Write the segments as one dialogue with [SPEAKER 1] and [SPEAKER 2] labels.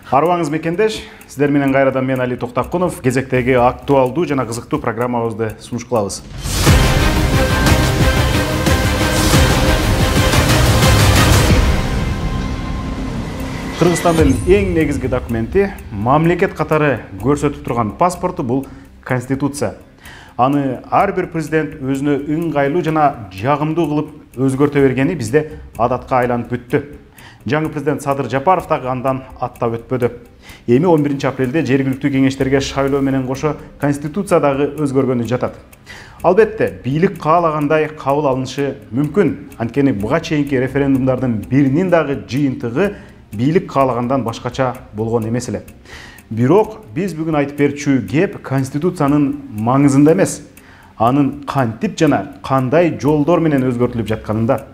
[SPEAKER 1] Арыбаңыз мекендеш, сіздер менен кайрадан мен Али Токтакунов кезектеги актуалдуу жана кызыктуу программабызды сунуш кылабыз. Кыргызстандын эң негизги документи, мамлекет катары көрсөтүп турган паспорту бул Конституция. Аны ар бир президент өзүнө ыңгайлуу жана жагымдуу кылып өзгөртө бергени бизде адатка айланып бүттү. Жаңы президент Садыр Жапаров дагы андан аттап өтпөдү. Эми 11 апрелде жергиликтүү кеңештерге шайлоо менен кошо Конституция дагы өзгөргөнү жатат. Албетте, бийлик каалагандай кабыл алынышы мүмкүн. Анткени буга чейинки референдумдардын биринин дагы жыйынтыгы бийлик каалагандан башкача болгон эмес эле. Бирок биз бүгүн айтып берчү кеп Конституциянын маңызында эмес, анын кантип жана кандай жолдор менен өзгөртүлүп жатканында.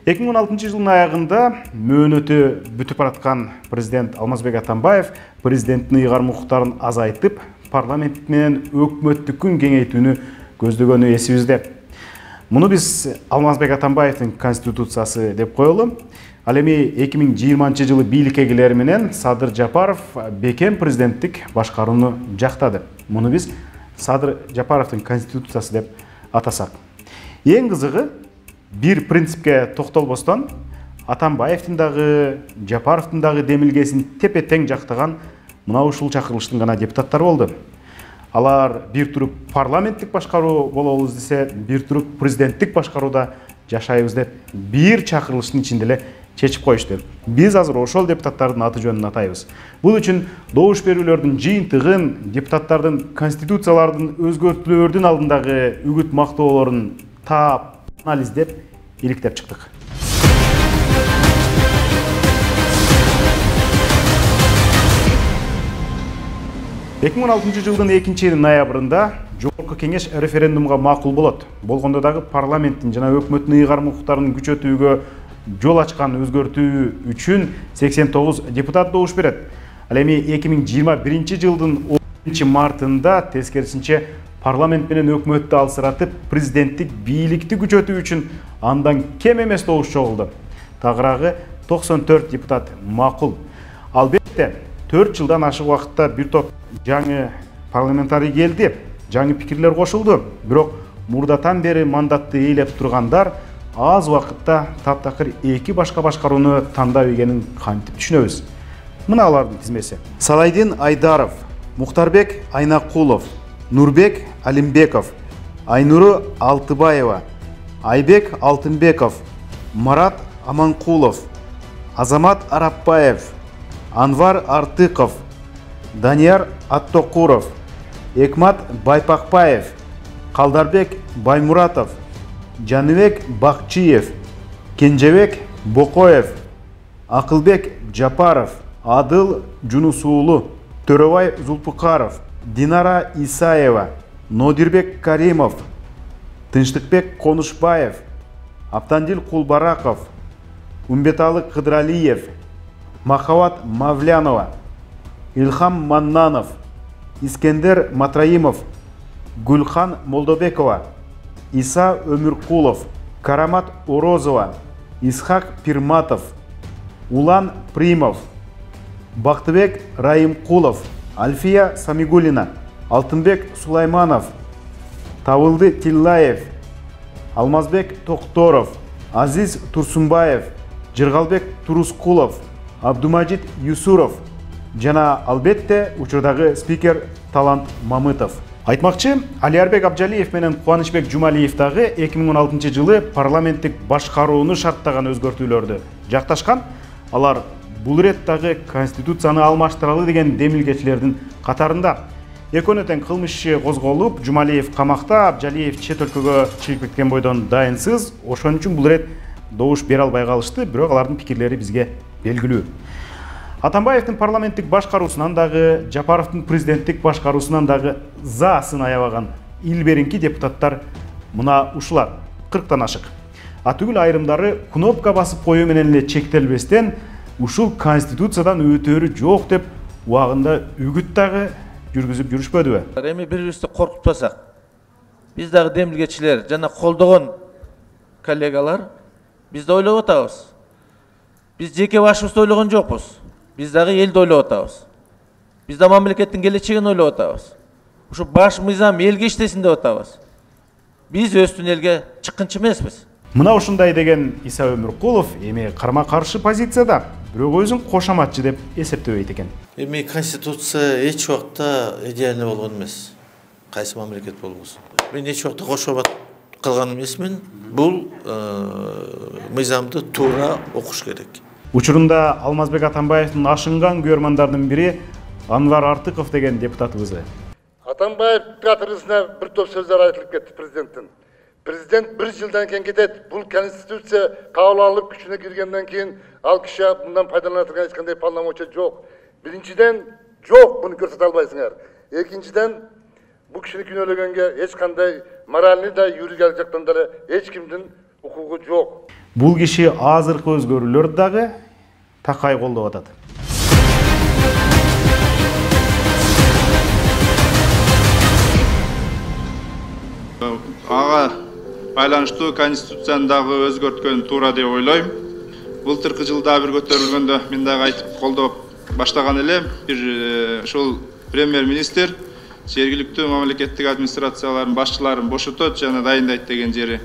[SPEAKER 1] 2016 жылдын аягында мөөнөтү бүтүп бараткан президент Алмазбек Атамбаев президенттин ыйгарым укуктарын азайтып, парламент менен өкмөттүкүн кеңейтүүнү көздөгөнү эсибизде. Муну биз Алмазбек Атамбаевдин Конституциясы деп коелу. Ал эми 2020 жылы бийликке келери менен Садыр Жапаров бекем президенттик башкарууну жактады. Муну биз Садыр Жапаровдун Конституциясы деп атасак. Эң кызыгы, бир принципке токтолбостон Атамбаевдин дагы, Жапаровдун дагы демилгесин тепе-тең жактаган мына ушул чакырылыштын гана депутаттары болду. Алар бир туруп парламенттик башкаруу болобуз десе, бир туруп президенттик башкарууда жашайбыз деп бир чакырылыштын ичинде эле чечип коюшту. Биз азыр ошол депутаттардын аты жөнүн атайбыз. Бул үчүн добуш берүүлөрдүн жыйынтыгын, депутаттардын конституциялардын өзгөртүүлөрдүн алдындагы үгүт мактоолорун таап анализдеп, иликтеп чыктык. 2016 жылдын 2 ноябрында Жогорку кеңеш референдумга макул болот. Болгондо дагы парламенттин жана өкмөттүн ыйгарым укуктарын күчөтүүгө жол ачкан өзгөртүү үчүн 89 депутат добуш берет. Ал эми 2021 жылдын 10 мартында тескерисинче парламент менен өкмөттү алсыратып, президенттик бийликти күчөтүү үчүн андан кем эмес добуш чогулду. Тагыраагы 94 депутат макул. Албетте, 4 жылдан ашык убакытта бир топ жаңы парламентарий келди, жаңы пикирлер кошулду. Бирок мурдатан бери мандатты ээлеп тургандар аз убакытта таптакыр 2 башка башкарууну тандап ийгенин кантип түшүнөбүз. Мына алардын тизмеси. Салайдин Айдаров, Мухтарбек Айнакулов, Нурбек Алимбеков, Айнуру Алтыбаева, Айбек Алтынбеков, Марат Аманкулов, Азамат Арапбаев, Анвар Артыков, Данияр Аттокуров, Экмат Байпакбаев, Калдарбек Баймуратов, Жаныбек Бакчиев, Кенжебек Бокоев, Акылбек Жапаров, Адыл Жунусуулу, Төрөбай Зулпукаров, Динара Исаева, Нодирбек Каримов, Тынчтыкбек Конушбаев, Аптандил Кулбараков, Умбеталы Кыдралиев, Махават Мавлянова, Илхам Маннанов, Искендер Матраимов, Гүлхан Молдобекова, Иса Өмүркулов, Карамат Орозова, Исхак Пирматов, Улан Примов, Бактыбек Раимкулов, Альфия Самигулина, Алтынбек Сулайманов, Тавылды Тиллаев, Алмазбек Токторов, Азиз Турсунбаев, Жыргалбек Турускулов, Абдумажит Юсуров жана албетте учурдагы спикер Талант Мамытов. Айтмакчы, Алиарбек Абжалиев менен Кубанычбек Жумалиев дагы 2016 жылы парламенттик башкарууну шарттаган өзгөртүүлөрдү жакташкан. Алар бул реттагы Конституцияны алмаштыралы деген демилгечилердин катарында. Экөөнө тең кылмыш иши козголуп, Жумалиев камакта, Абжалиев чет өлкөгө чыгып кеткен бойдон дайынсыз. Ошон үчүн бул рет добуш бере албай калышты, бирок алардын пикирлери бизге белгилүү. Атамбаевдин парламенттик башкаруусунан дагы, Жапаровдун президенттик башкаруусунан дагы заасын аябаган илберинки депутаттар мына ушулар 40тан ашык. Түгүл айрымдары кнопка басып коюу менен эле чектелбестен ушул Конституциядан өтөрү жок деп убагында үгүт дагы жүргүзүп жүрүшпөдүбү?
[SPEAKER 2] Эми бири-бирибизди коркутпасак, биз дагы демилгечилер жана колдогон коллегалар биз да ойлоп атабыз. Biz жеке башыбызды ойлогон жокпуз. Biz dagы eldi oylап atабыз. Biz de mamlekеттин geleceğini oylap atabız. Şu baş mizam elge işlesin деп атабыз. Biz өстүн элге чыккынчы эмеспиз.
[SPEAKER 1] Мына ушундай деген Иса Өмүркулов эми карма-каршы позицияда, бирок өзүн кошоматчы деп эсептебейт экен.
[SPEAKER 3] Эми конституция эч убакта идеальный болгон эмес. Кайсы мамлекет болбосун. Мен эч убакта кошомат кылган эмесмин. Бул мыйзамды туура окуш керек.
[SPEAKER 1] Учурунда Алмазбек Атамбаевдин ашынган көрмандардын бири Анвар Артыков деген депутатыбыз.
[SPEAKER 4] Атамбаев катырысына bir топ сөздөр айтылып кетти президенттин. Президент bir жылдан кейін кетет. Бұл конституция кабыл алып күчүнө киргенден кийин ал киши мындан пайдалана турган эч кандай полномочия жок. Биринчиден жок, буну көрсөтө албайсыңар. Экинчиден бул кишини күнөөлөгөнгө эч кандай моральный да юридикалык жактан да эч кимдин укугу жок.
[SPEAKER 1] Бул киши азыркы өзгөрүүлөрдү дагы такай колдоп атат.
[SPEAKER 5] Ага байланыштуу конституцияны дагы өзгөрткөн туура деп ойлойм. Былтыркы жылда бир көтөрүлгөндө мен дагы айтып колдоп баштаган элем. Бир ушул премьер-министр жергиликтүү мамлекеттик администрациялардын башчыларын бошотот жана дайындайт деген жери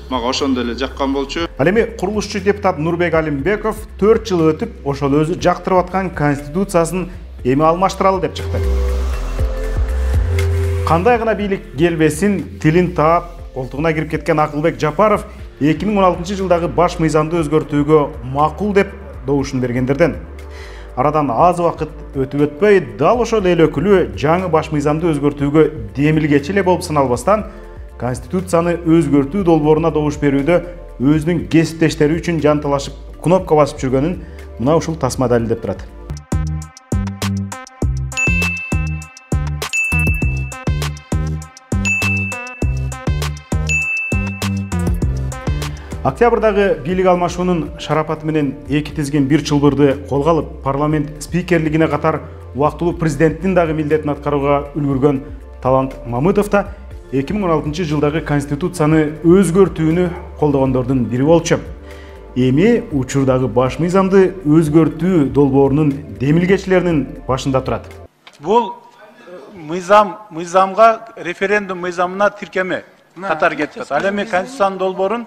[SPEAKER 5] мага ошондо эле жаккан болчу.
[SPEAKER 1] Ал эми курулушчу депутат Нурбек Алимбеков 4 жыл өтүп, ошол өзү жактырып аткан конституциясын эми алмаштыралы деп чыкты. Кандай гана бийлик келбесин, тилин таап, колтугуна кирип кеткен Акылбек Жапаров 2016 жылдагы баш мыйзамды өзгөртүүгө макул деп добушун бергендерден. Арадан аз убакыт өтүп өтпөй, дал ошол эл өкүлү жаңы баш мыйзамды өзгөртүүгө демилгечи эле болуп саналбастан, конституцияны өзгөртүү долбооруна добуш берүүдө өзүнүн кесиптештери үчүн жан талашып, кнопка басып жүргөнүн мына ушул тасма далилдеп турат. Октябрдагы бийлик алмашуунун шарапаты менен эки тизген бир чылбырды колго алып, парламент спикерлигине катар убактылуу президенттин дагы милдетин аткарууга үлгүргөн Талант Мамытов да 2016 жылдагы конституцияны өзгөртүүнү колдогондордун бири болчу. Эми учурдагы баш мыйзамды өзгөртүү долбоорунун демилгечилеринин башында турат.
[SPEAKER 6] Бул мыйзамга референдум мыйзамына тиркеме катар кетет. Ал эми конституциянын долбоорун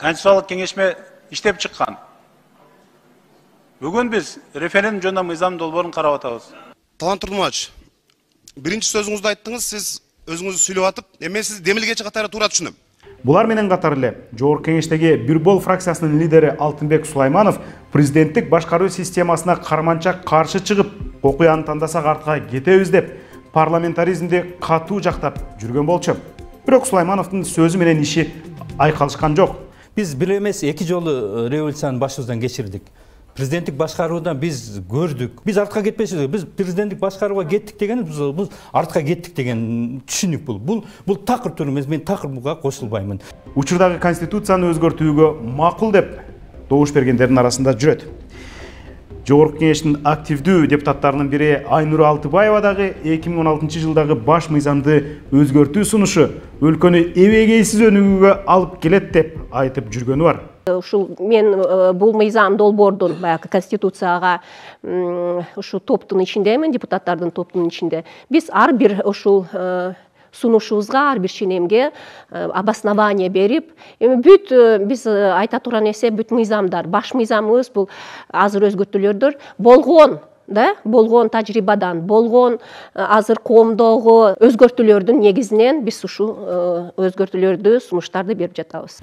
[SPEAKER 6] Конституциялык кеңешме иштеп чыккан. Бүгүн биз референдум жөнүндө мыйзам долбоорун карап атабыз.
[SPEAKER 7] Талант Турдумович, биринчи сөзүңүздү айттыңыз, сиз өзүңүздү сүйлөп атып, эми сиз демилгечи катары туура түшүнөм.
[SPEAKER 1] Булар менен катар эле Жогорку Кеңештеги Бир Бол фракциясынын лидери Алтынбек Сулайманов президенттик башкаруу системасына карманча каршы чыгып, окуяны тандасак артка кетебиз деп парламентаризмди катуу жактап жүргөн болчу. Бирок Сулаймановдун сөзү менен иши айкалышкан жок.
[SPEAKER 8] Биз бир эмес эки жолу революцияны башыбыздан кечирдик. Президенттик башкаруудан биз көрдүк. Биз артка кетпешиз. Биз президенттик башкарууга кеттик деген, биз артка кеттик деген түшүнүк бул. Бул такыр тур эмес, мен такыр буга кошулбаймын.
[SPEAKER 1] Учурдагы конституцияны өзгөртүүгө макул деп добуш бергендердин арасында жүрөт. Жогорку Кеңештин активдүү депутаттарынын бири Айнур Алтыбаева дагы 2016 жылдагы баш мыйзамды өзгөртүү сунушу өлкөнү эбегейсиз өнүгүүгө алып келет деп айтып жүргөнү бар.
[SPEAKER 9] Ушул мен бул мыйзам долбоордун баягы конституцияга ушу топтун ичиндемин, депутаттардын топтунун ичинде. Биз ар бир ушул сунушубузга, ар бир ченемге обоснование берип, эми бүт биз айта турган нерсе бүт мыйзамдар, баш мыйзамыбыз бул азыр өзгөртүүлөрдөр болгон тажрыйбадан, болгон азыр коомдогу өзгөртүүлөрдүн негизинен биз ушул өзгөртүүлөрдү, сунуштарды берип жатабыз.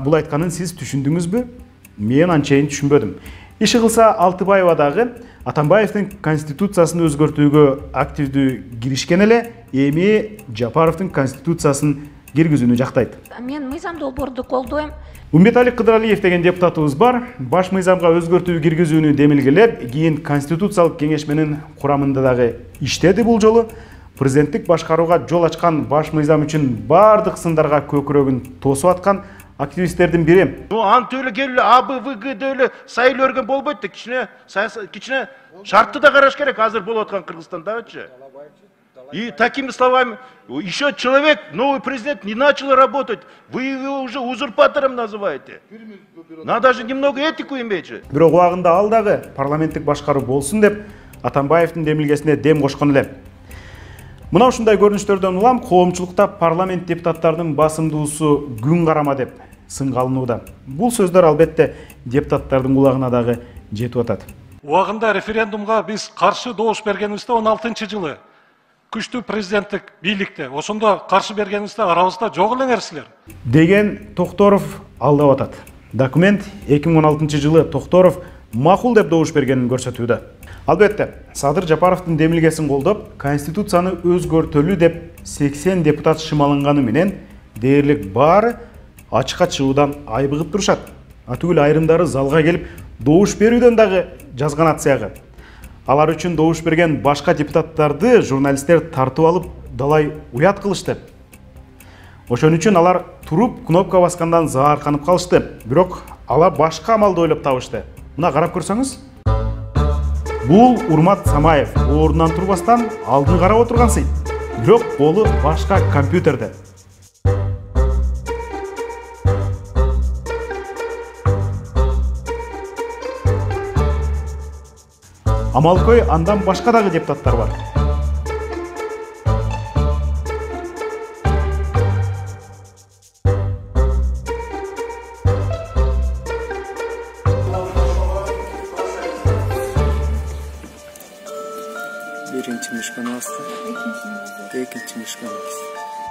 [SPEAKER 1] Бул айтканын сиз түшүндүңүзбү? Мен анчейин түшүнбөдүм. Иши кылса Алтыбаева дагы Атамбаевдин конституциясын өзгөртүүгө активдүү киришкен эле, эми Жапаровдун конституциясын киргизүүнү жактайт.
[SPEAKER 10] Мен мыйзам долбоорду колдойм.
[SPEAKER 1] Умбетали Кыдыралиев деген депутатыбыз бар. Баш мыйзамга өзгөртүү киргизүүнү демилгелеп, кийин конституциялык кеңешменин курамында дагы иштеди бул жолу. Президенттик башкарууга жол ачкан баш мыйзам үчүн бардык сындарга көкүрөгүн тосуп аткан активисттердин бири.
[SPEAKER 11] Антөлө келе АБВГ деле сайыл өргөн болбойт да, кичине шартты да караш керек азыр болуп аткан Кыргызстандачы. И такими словами, еще человек, новый президент, не начал работать, вы его уже узурпатором называете. Надо же немного этику иметь же.
[SPEAKER 1] Бирок убагында ал дагы парламенттик башкаруу болсун деп Атамбаевдин демилгесине дем кошкон эле. Мына ушундай көрүнүштөрдөн улам коомчулукта парламент депутаттарынын басымдуусу күн карама деп сынга алынууда. Бул сөздөр албетте депутаттардын кулагына дагы жетип атат.
[SPEAKER 12] Убагында референдумга биз каршы добуш бергенибизде 16-жылы күчтүү президенттик бийликте, ошондо каршы бергенибизде арабызда жок элеңер силер.
[SPEAKER 1] Деген Токторов алдап атат. Документ 2016-жылы Токторов макул деп добуш бергенин көрсөтүүдө. Албетте, Садыр Жапаровдун демилгесин колдоп, Конституцияны өзгөртөлүү деп 80 депутат шымалынганы менен дээрлик баары ачыкка чыгуудан айбыгып турушат. Атүгүл айрымдары залга келип, добуш берүүдөн дагы жазган акцияга. Алар үчүн добуш берген башка депутаттарды журналисттер тартып алып, далай уят кылышты. Ошон үчүн алар туруп кнопка баскандан заарканып калышты. Бирок алар башка амалды ойлоп табышты. Мына карап көрсөңүз. Бул Урмат Самаев ордунан турбастан алдын карап отурган сый. Бирок колу башка компьютерде. Амалкой андан башка дагы депутаттар бар.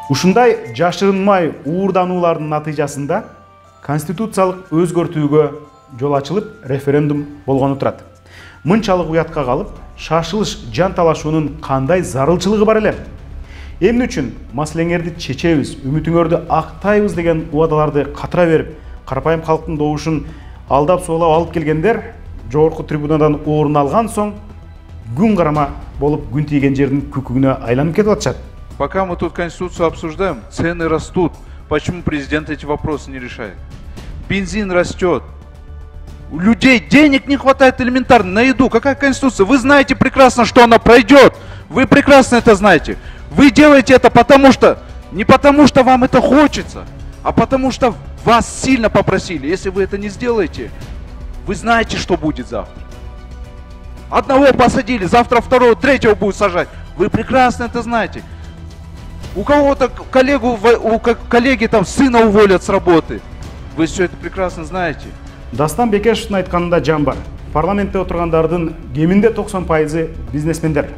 [SPEAKER 1] Ушундай жашырынмай уурдануулардын натыйжасында конституциялык өзгөртүүгө жол ачылып, референдум болгону турат. Мынчалык уятка калып, шашылыш жан талашуунун кандай зарылчылыгы бар эле? Эмне үчүн маселеңерди чечебиз, үмүтүңөрдү актайбыз деген убадаларды катыра берип, карапайым калктын добушун алдап соолап алып келгендер жогорку трибунадан орун алган соң күн карама болуп күн тийген жердин күкүгүнө айланып кетип атышат.
[SPEAKER 13] Пока мы тут Конституцию обсуждаем, цены растут. Почему президент эти вопросы не решает? Бензин растет. У людей денег не хватает элементарно на еду. Какая Конституция? Вы знаете прекрасно, что она пройдет. Вы прекрасно это знаете. Вы делаете это не потому что вам это хочется, а потому что вас сильно попросили. Если вы это не сделаете, вы знаете, что будет завтра. Одного посадили, завтра второго, третьего будут сажать. Вы прекрасно это знаете. У кого-то коллеги там сына уволят с работы. Вы все это прекрасно знаете.
[SPEAKER 1] Дастан Бекешевтин айтканында жан бар. Парламентте отургандардын кеминде 90% бизнесмендер.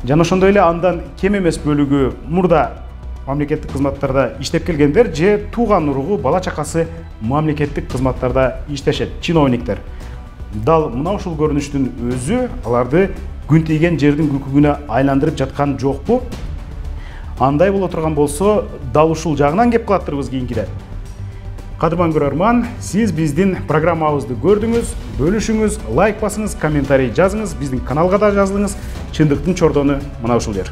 [SPEAKER 1] Жана ошондой эле андан кем эмес бөлүгү мурда мамлекеттик кызматтарда иштеп келгендер же тууган уругу, бала чакасы мамлекеттик кызматтарда иштешет, чиновниктер. Дал мына ушул көрүнүштүн өзү аларды күн тийген жердин күкүгүнө айландырып жаткан жокпу? Андай боло турган болсо, дал ушул жагынан кеп калаттырбыз кийинкиде. Кадырман көрөрман, сиз биздин программабызды көрдүңүз, бөлүшүңүз, лайк басыңыз, комментарий жазыңыз, биздин каналга да жазылыңыз. Чындыктын чордону мына ушул жер.